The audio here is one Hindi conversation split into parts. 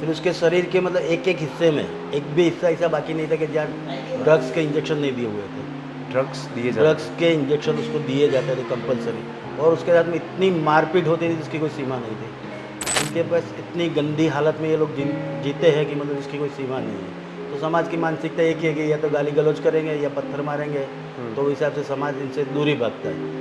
फिर उसके शरीर के मतलब एक एक हिस्से में एक भी हिस्सा ऐसा बाकी नहीं था कि जहाँ ड्रग्स के इंजेक्शन नहीं दिए हुए थे। ड्रग्स दिए जाते ड्रग्स के इंजेक्शन उसको दिए जाते थे कंपलसरी, और उसके साथ में इतनी मारपीट होती थी जिसकी कोई सीमा नहीं थी। इनके पास इतनी गंदी हालत में ये लोग जीते हैं कि मतलब जिसकी कोई सीमा नहीं है। तो समाज की मानसिकता एक ही है कि या तो गाली गलौज करेंगे या पत्थर मारेंगे, तो उस हिसाब से समाज इनसे दूरी भागता है।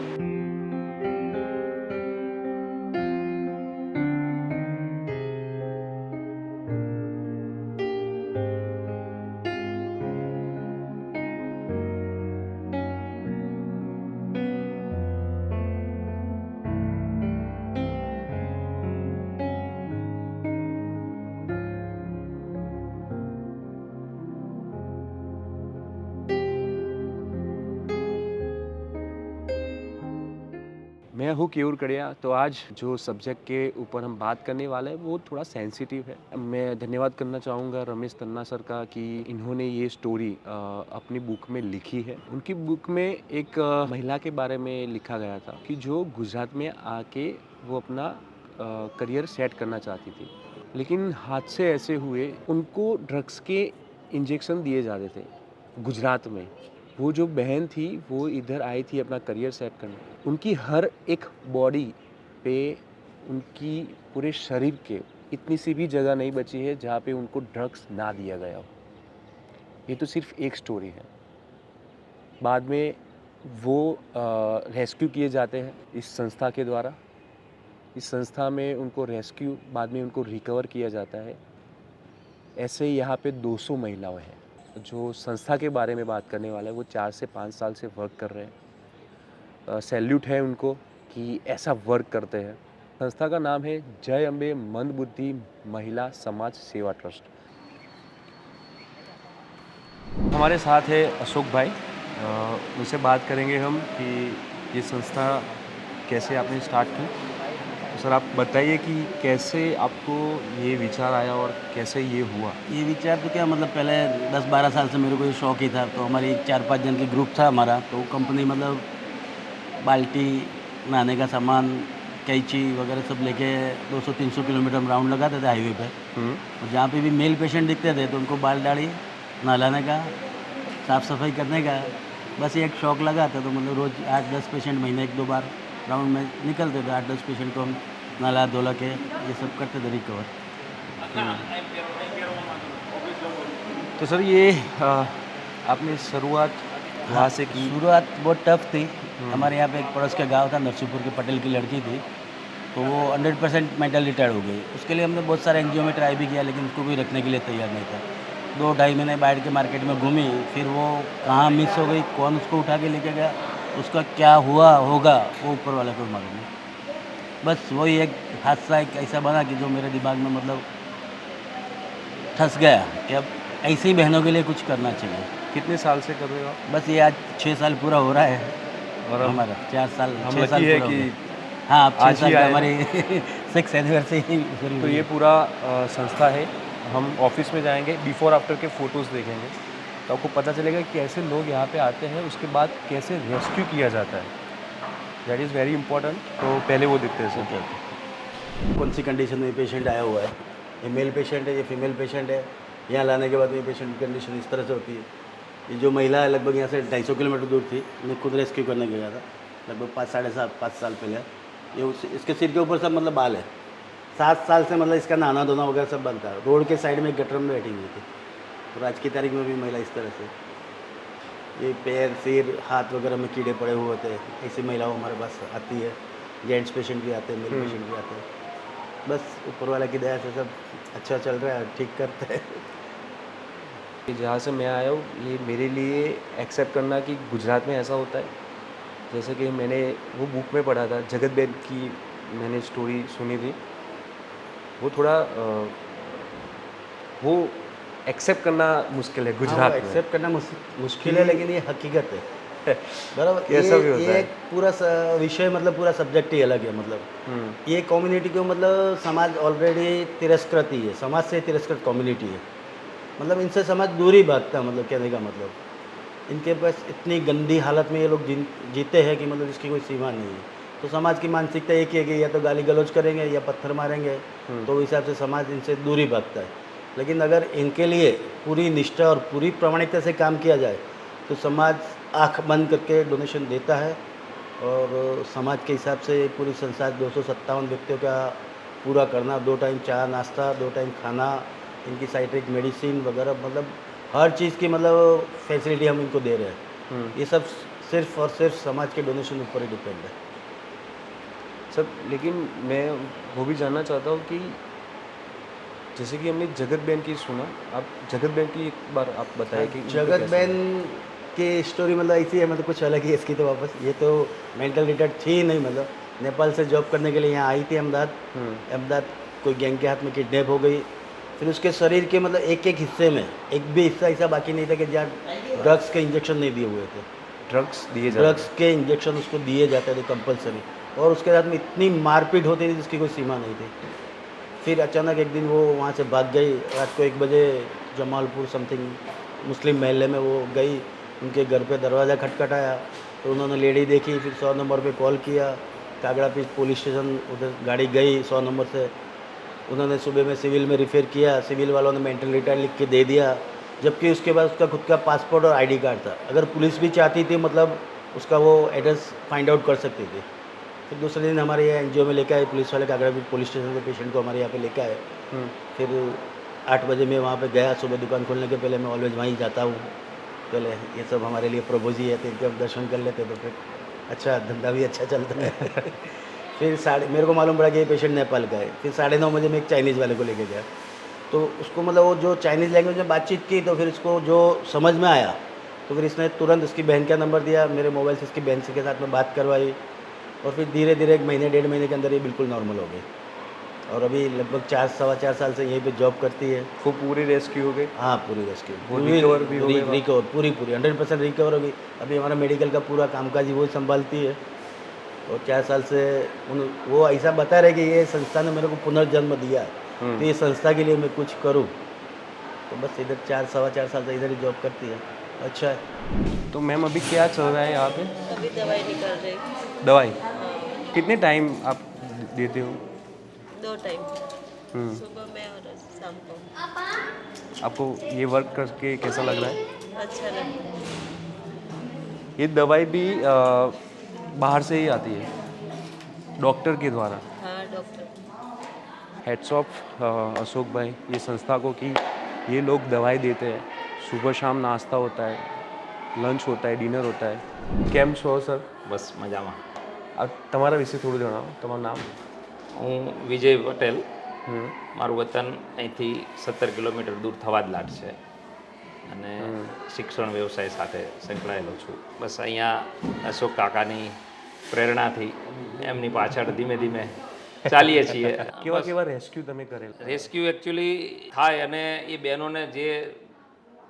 मैं हूँ केयूर कड़िया। तो आज जो सब्जेक्ट के ऊपर हम बात करने वाले हैं वो थोड़ा सेंसिटिव है। मैं धन्यवाद करना चाहूँगा रमेश तन्ना सर का कि इन्होंने ये स्टोरी अपनी बुक में लिखी है। उनकी बुक में एक महिला के बारे में लिखा गया था कि जो गुजरात में आके वो अपना करियर सेट करना चाहती थी, लेकिन हादसे ऐसे हुए उनको ड्रग्स के इंजेक्शन दिए जाते थे गुजरात में। वो जो बहन थी वो इधर आई थी अपना करियर सेट करने। उनकी हर एक बॉडी पे, उनकी पूरे शरीर के इतनी सी भी जगह नहीं बची है जहाँ पे उनको ड्रग्स ना दिया गया हो। ये तो सिर्फ एक स्टोरी है। बाद में वो रेस्क्यू किए जाते हैं इस संस्था के द्वारा। इस संस्था में उनको रेस्क्यू, बाद में उनको रिकवर किया जाता है। ऐसे ही यहाँ पे 200 महिलाएं हैं। जो संस्था के बारे में बात करने वाला है वो 4 से 5 साल से वर्क कर रहे हैं। सैल्यूट है उनको कि ऐसा वर्क करते हैं। संस्था का नाम है जय अम्बे मंदबुद्धि महिला समाज सेवा ट्रस्ट। हमारे साथ है अशोक भाई। उनसे बात करेंगे हम कि ये संस्था कैसे आपने स्टार्ट की। तो सर आप बताइए कि कैसे आपको ये विचार आया और कैसे ये हुआ। ये विचार तो क्या मतलब पहले 10-12 साल से मेरे को ये शौक ही था। तो हमारी 4-5 जन की ग्रुप था हमारा। तो कंपनी मतलब बाल्टी, नहाने का सामान, कैंची वगैरह सब लेके 200-300 किलोमीटर हम राउंड लगाते थे हाईवे पे। और जहाँ पे भी मेल पेशेंट दिखते थे तो उनको बाल दाढ़ी नहलाने का, साफ़ सफाई करने का बस ये एक शौक़ लगा था। तो मतलब रोज़ 8-10 पेशेंट महीने 1-2 बार राउंड में निकलते थे। 8-10 पेशेंट को हम नहला धुला के ये सब करते थे रिकवर। तो सर ये आपने शुरुआत वहाँ से की। शुरुआत बहुत टफ थी। हमारे यहाँ पे एक पड़ोस का गांव था, नरसिंहपुर के पटेल की लड़की थी। तो वो 100% मेंटल रिटायर्ड हो गई। उसके लिए हमने बहुत सारे एनजीओ में ट्राई भी किया, लेकिन उसको भी रखने के लिए तैयार नहीं था। 2-2.5 महीने बैठ के मार्केट में घूमी, फिर वो कहाँ मिस हो गई, कौन उसको उठा के लेके गया, उसका क्या हुआ होगा वो ऊपर वाले को मालूम है। बस वही एक हादसा एक ऐसा बना कि जो मेरे दिमाग में मतलब ठस गया कि अब ऐसी बहनों के लिए कुछ करना चाहिए। कितने साल से कर रहे हो आप? बस ये आज 6 साल पूरा हो रहा है और हमारा। 4 साल, हम 6 साल लकी है पूरा हो कि गया। हाँ, अब 6 आज ही साल का आए हमारी हैं। 6th एनिवर्सरी पूरी तो हुई ये है। पूरा संस्था है। हम ऑफिस में जाएंगे, बिफोर आफ्टर के फ़ोटोज़ देखेंगे तो आपको पता चलेगा कि कैसे लोग यहाँ पे आते हैं, उसके बाद कैसे रेस्क्यू किया जाता है। That is very important. तो पहले वो देखते हैं ओके, सर। ओके। कौन सी कंडीशन में पेशेंट आया हुआ है, ये मेल पेशेंट है, ये फीमेल पेशेंट है। यहाँ लाने के बाद में पेशेंट की कंडीशन इस तरह से होती है। ये जो महिला है लगभग यहाँ से 250 किलोमीटर दूर थी। मैं खुद रेस्क्यू करने गया था लगभग 5 साल पहले। ये इसके सिर के ऊपर सब मतलब बाल है। 7 साल से मतलब इसका नहाना धोना वगैरह सब बनता है। रोड के साइड में एक गटर में बैठी हुई थी। और आज की तारीख में भी महिला इस तरह से, ये पैर, सिर, हाथ वगैरह में कीड़े पड़े हुए होते हैं। ऐसी महिलाओं हमारे पास आती है। जेंट्स पेशेंट भी आते हैं, मेल पेशेंट भी आते हैं। बस ऊपर वाला की दया से सब अच्छा चल रहा है, ठीक करते हैं। जहाँ से मैं आया हूँ ये मेरे लिए एक्सेप्ट करना कि गुजरात में ऐसा होता है। जैसे कि मैंने वो बुक में पढ़ा था, जगत बेद की मैंने स्टोरी सुनी थी। वो थोड़ा वो एक्सेप्ट करना मुश्किल है हाँ, वो गुजरात में। एक्सेप्ट करना मुश्किल है, लेकिन ये हकीकत है। बराबर। कैसा भी होता ये है। एक पूरा विषय मतलब पूरा सब्जेक्ट ही अलग है। मतलब ये कम्युनिटी को मतलब समाज ऑलरेडी तिरस्कृत ही है, समाज से तिरस्कृत कम्युनिटी है। मतलब इनसे समाज दूरी भागता है। मतलब कहने का मतलब इनके पास इतनी गंदी हालत में ये लोग जीते हैं कि मतलब इसकी कोई सीमा नहीं है। तो समाज की मानसिकता एक ही है कि या तो गाली गलौज करेंगे या पत्थर मारेंगे, तो उस हिसाब से समाज इनसे दूर ही भागता है। लेकिन अगर इनके लिए पूरी निष्ठा और पूरी प्रामाणिकता से काम किया जाए तो समाज आँख बंद करके डोनेशन देता है और समाज के हिसाब से पूरी संस्था 257 व्यक्तियों का पूरा करना, 2 टाइम चाय नाश्ता, 2 टाइम खाना, इनकी साइट्रिक मेडिसिन वगैरह, मतलब हर चीज़ की मतलब फैसिलिटी हम इनको दे रहे हैं। ये सब सिर्फ और सिर्फ समाज के डोनेशन ऊपर ही डिपेंड है। सर लेकिन मैं वो भी जानना चाहता हूँ कि जैसे कि हमने जगत बहन की सुना, आप जगत बहन की एक बार आप बताइए कि इनको जगत कैसे बहन की स्टोरी मतलब ऐसी है, मतलब कुछ अलग ही है इसकी तो। वापस ये तो मेंटल रिटार्ड थी ही नहीं, मतलब नेपाल से जॉब करने के लिए यहाँ आई थी अहमदाबाद। अहमदाबाद कोई गैंग के हाथ में किडनैप हो गई। फिर उसके शरीर के मतलब एक एक हिस्से में एक भी हिस्सा ऐसा बाकी नहीं था कि जहाँ ड्रग्स के इंजेक्शन नहीं दिए हुए थे। ड्रग्स दिए जाते ड्रग्स के इंजेक्शन उसको दिए जाते थे कंपलसरी, और उसके साथ में इतनी मारपीट होती थी जिसकी कोई सीमा नहीं थी। फिर अचानक एक दिन वो वहाँ से भाग गई। रात को 1 बजे जमालपुर समथिंग मुस्लिम महल्ले में वो गई, उनके घर पे दरवाज़ा खटखटाया तो उन्होंने लेडी देखी। फिर 100 नंबर पे कॉल किया, कागड़ा पीस पुलिस स्टेशन उधर गाड़ी गई 100 नंबर से। उन्होंने सुबह में सिविल में रिफ़ेर किया, सिविल वालों ने मेंटल रिटायर्ड लिख के दे दिया, जबकि उसके बाद उसका खुद का पासपोर्ट और आईडी कार्ड था। अगर पुलिस भी चाहती थी मतलब उसका वो एड्रेस फाइंड आउट कर सकती थी। फिर दूसरे दिन हमारे यहाँ एनजीओ में लेके आए पुलिस वाले, कागड़ा पुलिस स्टेशन के पेशेंट को हमारे यहाँ पे लेके आए। फिर 8 बजे मैं वहाँ पे गया, सुबह दुकान खोलने के पहले मैं ऑलवेज वहीं जाता हूँ। पहले ये सब हमारे लिए प्रभु जी है, तो इनके हम दर्शन कर लेते तो फिर अच्छा धंधा भी अच्छा चलता है। फिर मेरे को मालूम पड़ा कि ये पेशेंट नेपाल का है। फिर 9:30 बजे मैं एक चाइनीज़ वाले को लेके गया, तो उसको मतलब वो जो चाइनीज़ लैंग्वेज में बातचीत की तो फिर इसको जो समझ में आया, तो फिर इसने तुरंत उसकी बहन का नंबर दिया, मेरे मोबाइल से इसकी बहन से के साथ में बात करवाई, और फिर धीरे धीरे 1 महीने 1.5 महीने के अंदर ये बिल्कुल नॉर्मल हो गई। और अभी लगभग 4 सवा 4 साल से यहीं पे जॉब करती है। वो पूरी रेस्क्यू हो गए? हाँ, पूरी रेस्क्यू, वो रिकवर भी हो गए? रिकवर पूरी 100% रिकवर हो गई। अभी हमारा मेडिकल का पूरा कामकाज ही वो संभालती है। और 4 साल से वो ऐसा बता रहे कि ये संस्था ने मेरे को पुनर्जन्म दिया है, तो ये संस्था के लिए मैं कुछ करूँ। तो बस इधर 4 सवा 4 साल से इधर ही जॉब करती है। अच्छा है। तो मैम अभी क्या चल रहा है यहाँ पे? अभी दवाई निकल रही। दवाई हाँ, कितने टाइम आप देते हो? 2 टाइम, सुबह में और शाम को। आपको ये वर्क करके कैसा लग रहा है? अच्छा लगता है। ये दवाई भी बाहर से ही आती है, डॉक्टर के द्वारा? हाँ, डॉक्टर। हेड्स ऑफ अशोक भाई ये संस्था को कि ये लोग दवाई देते हैं, सुबह शाम नाश्ता होता है, लंच होता है, डिनर होता है। કેમ છો સર? બસ મજામાં. તમારા વિશે થોડું જણાવો, તમારું નામ? હું વિજય પટેલ. મારું વતન અહીંથી 17 કિલોમીટર દૂર થવાદલાટ છે અને શિક્ષણ વ્યવસાય સાથે સંકળાયેલો છું. બસ અહીંયા અશોક કાકાની પ્રેરણાથી એમની પાછળ ધીમે ધીમે ચાલીએ છીએ. કેવા કેવા રેસ્ક્યુ તમે કરેલ? રેસ્ક્યુ એકચ્યુઅલી થાય અને એ બહેનોને જે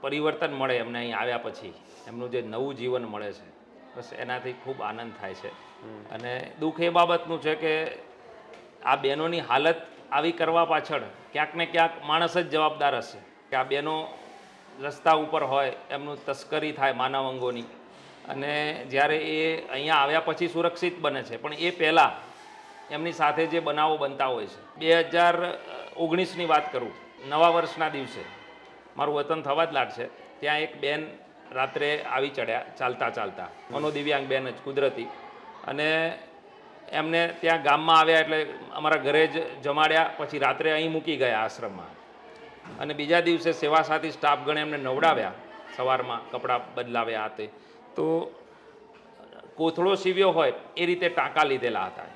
પરિવર્તન મળે એમને અહીં આવ્યા પછી, એમનું જે નવું જીવન મળે છે, બસ એનાથી ખૂબ આનંદ થાય છે. અને દુઃખ એ બાબતનું છે કે આ બહેનોની હાલત આવી કરવા પાછળ ક્યાંક ને ક્યાંક માણસ જ જવાબદાર હશે કે આ બહેનો રસ્તા ઉપર હોય, એમનું તસ્કરી થાય માનવ અંગોની, અને જ્યારે એ અહીંયા આવ્યા પછી સુરક્ષિત બને છે, પણ એ પહેલાં એમની સાથે જે બનાવો બનતા હોય છે. 2019ની વાત કરું, નવા વર્ષના દિવસે મારું વતન થવાદલાટ છે, ત્યાં એક બેન રાત્રે આવી ચડ્યા ચાલતા ચાલતા, મનોદિવ્યાંગ બેન જ કુદરતી, અને એમને ત્યાં ગામમાં આવ્યા એટલે અમારા ઘરે જ જમાડ્યા, પછી રાત્રે અહીં મૂકી ગયા આશ્રમમાં, અને બીજા દિવસે સેવાસાથી સ્ટાફગણે એમને નવડાવ્યા, સવારમાં કપડાં બદલાવ્યા હાથે, તો કોથળો સીવ્યો હોય એ રીતે ટાંકા લીધેલા હતા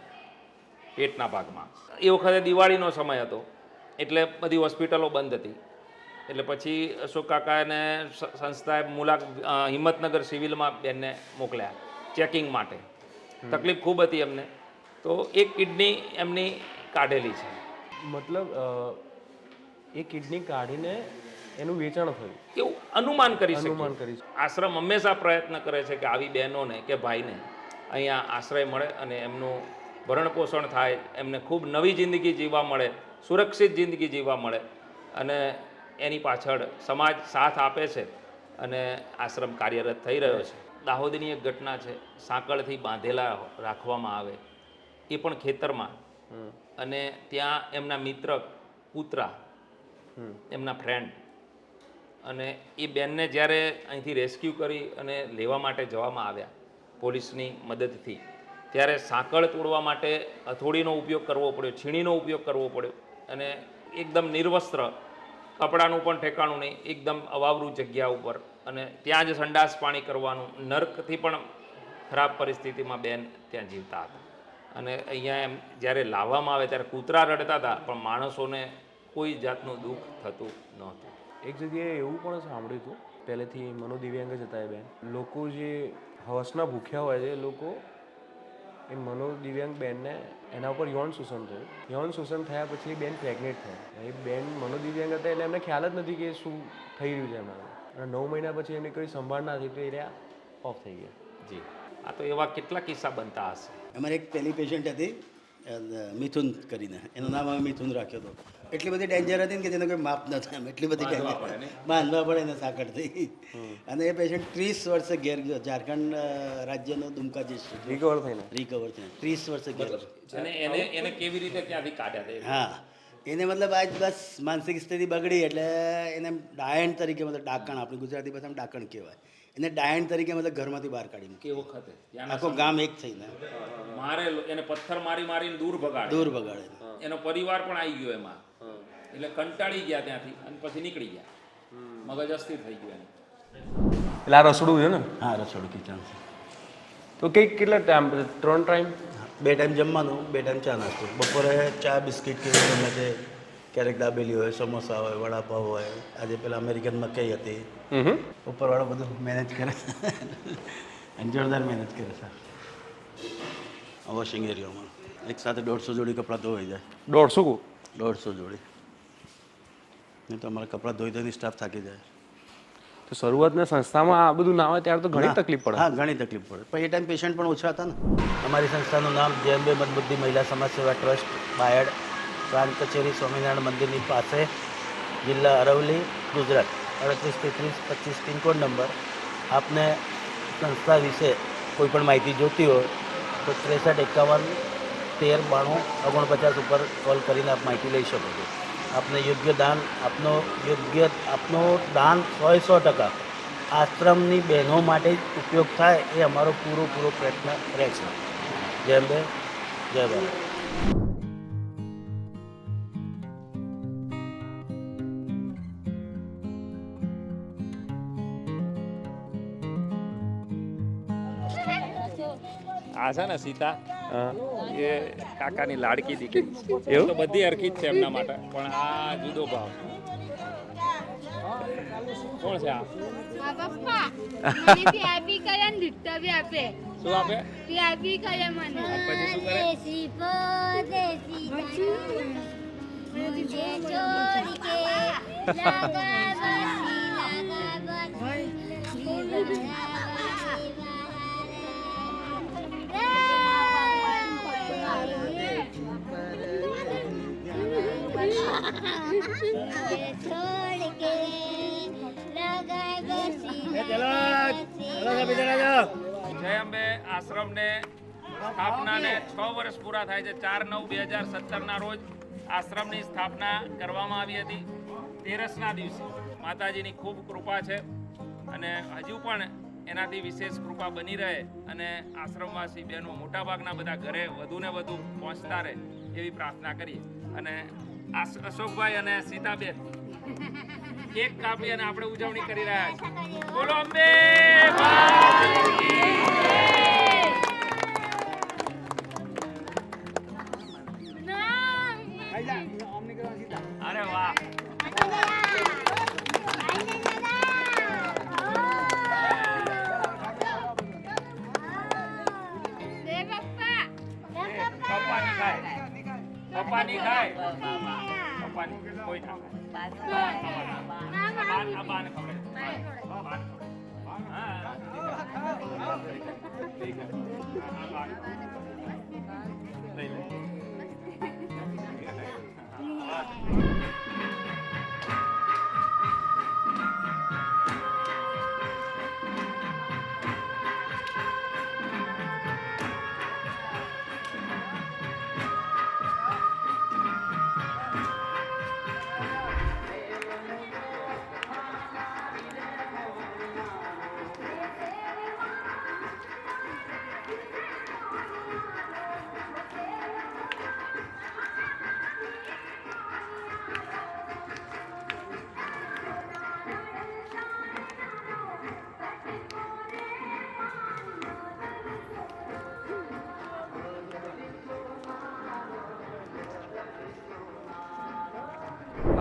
પેટના ભાગમાં. એ વખતે દિવાળીનો સમય હતો એટલે બધી હોસ્પિટલો બંધ હતી. એટલે પછી અશોક કાકાને સંસ્થાએ હિંમતનગર સિવિલમાં બેનને મોકલ્યા ચેકિંગ માટે. તકલીફ ખૂબ હતી એમને, તો એક કિડની એમની કાઢેલી છે. મતલબ એ કિડની કાઢીને એનું વેચાણ થયું એવું અનુમાન કરી અનુમાન શકીએ. કરી આશ્રમ હંમેશા પ્રયત્ન કરે છે કે આવી બહેનોને કે ભાઈને અહીંયા આશ્રય મળે અને એમનું ભરણપોષણ થાય, એમને ખૂબ નવી જિંદગી જીવવા મળે, સુરક્ષિત જિંદગી જીવવા મળે, અને એની પાછળ સમાજ સાથ આપે છે અને આશ્રમ કાર્યરત થઈ રહ્યો છે. દાહોદની એક ઘટના છે, સાંકળથી બાંધેલા રાખવામાં આવે એ પણ ખેતરમાં, અને ત્યાં એમના મિત્ર કૂતરા, એમના ફ્રેન્ડ, અને એ બેનને જ્યારે અહીંથી રેસ્ક્યુ કરી અને લેવા માટે જવામાં આવ્યા પોલીસની મદદથી, ત્યારે સાંકળ તોડવા માટે હથોડીનો ઉપયોગ કરવો પડ્યો, છીણીનો ઉપયોગ કરવો પડ્યો, અને એકદમ નિર્વસ્ત્ર, કપડાનું પણ ઠેકાણું નહીં, એકદમ અવાવરૂ જગ્યા ઉપર, અને ત્યાં જ સંડાસ પાણી કરવાનું, નર્કથી પણ ખરાબ પરિસ્થિતિમાં બેન ત્યાં જીવતા હતા. અને અહીંયા એમ જ્યારે લાવવામાં આવે ત્યારે કૂતરા રડતા હતા, પણ માણસોને કોઈ જાતનું દુઃખ થતું નહોતું. એક જગ્યાએ એવું પણ સાંભળ્યું હતું, પહેલેથી મનોદિવ્યાંગ જ હતા એ બેન, લોકો જે હવસના ભૂખ્યા હોય છે એ લોકો એ મનોદિવ્યાંગ બેનને એના ઉપર યૌન શોષણ થયું. યૌન શોષણ થયા પછી એ બેન પ્રેગ્નેન્ટ થઈ. એ બેન મનોદિવ્યાંગ હતા એટલે એમને ખ્યાલ જ નથી કે શું થઈ રહ્યું છે એમના. અને 9 મહિના પછી એમની કોઈ સંભાળ ના થઈ તો એ રહ્યા ઓફ થઈ ગયા. જી, આ તો એવા કેટલા કિસ્સા બનતા હશે. અમારે એક પહેલી પેશન્ટ હતી મિથુન કરીને, એનું નામ અમે મિથુન રાખ્યો હતો. એટલી બધી ડેન્જર હતી ને કે જેને કોઈ માપ ન થાય એમ, એટલી બધી ડેન્જર, બાંધવા પડે એને સાંકળથી. અને એ પેશન્ટ 30 વર્ષે ઘેર ગયો, ઝારખંડ રાજ્યનો દુમકા ડિસ્ટ્રિક્ટ, રિકવર થઈને 30 વર્ષે ઘેર. અને એને કેવી રીતે ત્યાંથી કાઢ્યા હતા? હા, એને મતલબ આજ બસ માનસિક સ્થિતિ બગડી એટલે એને ડાયન તરીકે, મતલબ ડાકણ, આપણી ગુજરાતી ભાષામાં ડાકણ કહેવાય, એને ડાયન તરીકે મતલબ ઘરમાંથી બહાર કાઢી મૂકી. કે વખતે આખો ગામ એક થઈને મારે એને પથ્થર મારીને દૂર બગાડે. એનો પરિવાર પણ આવી ગયો એમાં, એટલે કંટાળી ગયા ત્યાંથી અને પછી નીકળી ગયા, મગજ અસ્થિર થઈ ગયું એને. એટલે આ રસોડું છે ને? હા, રસોડું કિચન છે. તો કેટલા ટાઈમ? 3 ટાઈમ? 2 ટાઈમ જમવાનું, 2 ટાઈમ ચા નાસ્તો. બપોરે ચા બિસ્કિટ કે ગમે તે, ક્યારેક દાબેલી હોય, સમોસા હોય, વડાપાવ હોય. આજે પેલા અમેરિકન મકાઈ હતી, ઉપરવાળો બધું મેનેજ કરે અને જોરદાર મહેનત કરે છે. વોશિંગ એરિયામાં એક સાથે 150 જોડી કપડાં ધોવાઈ જાય. 150 જોડી. નહીં તો અમારા કપડાં ધોઈ ધોઈને સ્ટાફ થાકી જાય. તો શરૂઆતના સંસ્થામાં આ બધું ના હોય ત્યારે તો ઘણી તકલીફ પડે. હા, ઘણી તકલીફ પડે. પણ એ ટાઈમ પેશન્ટ પણ ઓછા હતા ને. અમારી સંસ્થાનું નામ જય મદબુદ્ધિ મહિલા સમાજ સેવા ટ્રસ્ટ, બાયડ, પ્રાંત કચેરી, સ્વામિનારાયણ મંદિરની પાસે, જિલ્લા અરવલ્લી, ગુજરાત, 383325 પિનકોડ નંબર. આપને સંસ્થા વિશે કોઈ પણ માહિતી જોતી હોય તો 6351 1392 49 ઉપર કોલ કરીને આપ માહિતી લઈ શકો છો. આપને યોગ્ય દાન, આપનો દાન 100% આશ્રમની બહેનો માટે જ ઉપયોગ થાય એ અમારો પૂરો પ્રયત્ન રહે છે. જય અંબે, જય ભારત. આ છે ને સીતા, એ કાકાની લાડકી દીકરી. એવું તો બધી હરખી જ છે એમના માટે, પણ આ જુદો ભાવ. કોણ છે આ? પપ્પા મને પીઆઈપી કરે ને દીકતા બી આપે. શું આપે? પીઆઈપી કરે મને. પછી શું કરે? मुझे छोड़ के જય અંબે આશ્રમને સ્થાપનાને 6 વર્ષ પૂરા થાય છે. 4/9/2017 રોજ આશ્રમની સ્થાપના કરવામાં આવી હતી. 13ના દિવસે માતાજીની ખૂબ કૃપા છે અને હજુ પણ એનાથી વિશેષ કૃપા બની રહે અને આશ્રમવાસી બહેનો મોટાભાગના બધા ઘરે વધુને વધુ પહોંચતા રહે એવી પ્રાર્થના કરીએ. અને અશોકભાઈ અને સીતાબેન કેક કાપી અને આપણે ઉજવણી કરી રહ્યા છીએ. બોલો અંબે અરે વાહ. પપ્પાની ખાય પપ્પાની કોઈ ના ખાય. બાને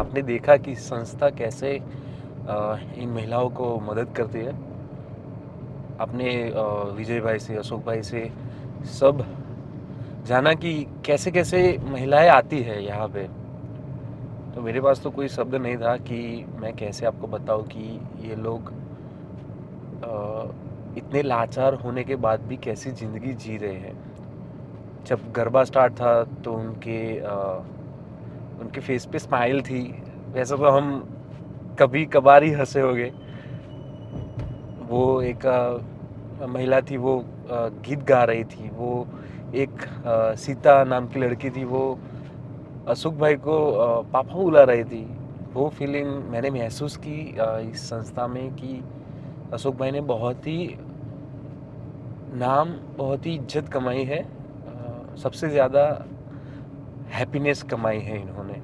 आपने देखा कि संस्था कैसे इन महिलाओं को मदद करती है। आपने विजय भाई से, अशोक भाई से सब जाना कि कैसे कैसे महिलाएं आती है यहाँ पे। तो मेरे पास तो कोई शब्द नहीं था कि मैं कैसे आपको बताऊँ कि ये लोग इतने लाचार होने के बाद भी कैसी ज़िंदगी जी रहे हैं। जब गरबा स्टार्ट था तो उनके फेस पे स्माइल थी। वैसे तो हम कभी कभार ही हंसे होंगे। वो एक महिला थी, वो गीत गा रही थी। वो एक सीता नाम की लड़की थी, वो अशोक भाई को पापा बुला रही थी। वो फीलिंग मैंने महसूस की इस संस्था में कि अशोक भाई ने बहुत ही नाम, बहुत ही इज्जत कमाई है। सबसे ज़्यादा हैप्पीनेस कमाई है इन्होंने।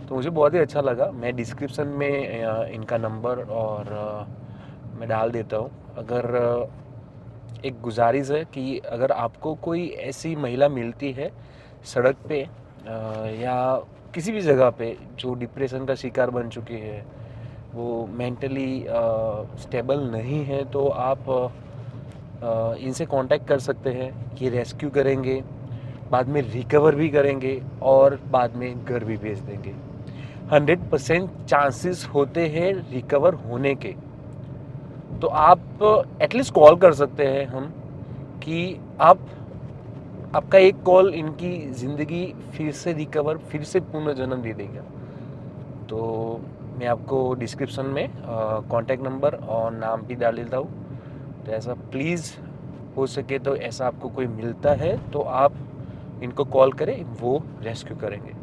तो मुझे बहुत ही अच्छा लगा। मैं डिस्क्रिप्शन में इनका नंबर और मैं डाल देता हूँ। अगर एक गुजारिश है कि अगर आपको कोई ऐसी महिला मिलती है सड़क पे या किसी भी जगह पे जो डिप्रेशन का शिकार बन चुकी है, वो मेंटली स्टेबल नहीं है, तो आप इनसे कांटेक्ट कर सकते हैं। ये रेस्क्यू करेंगे, बाद में रिकवर भी करेंगे और बाद में घर भी भेज देंगे। 100% चांसेस होते हैं रिकवर होने के। तो आप एटलीस्ट कॉल कर सकते हैं हम कि आपका एक कॉल इनकी ज़िंदगी फिर से रिकवर, फिर से पुनर्जन्म दे देगा। तो मैं आपको डिस्क्रिप्शन में कांटेक्ट नंबर और नाम भी डाल देता हूँ। तो ऐसा प्लीज़ हो सके तो ऐसा आपको कोई मिलता है तो आप इनको कॉल करें, वो रेस्क्यू करेंगे।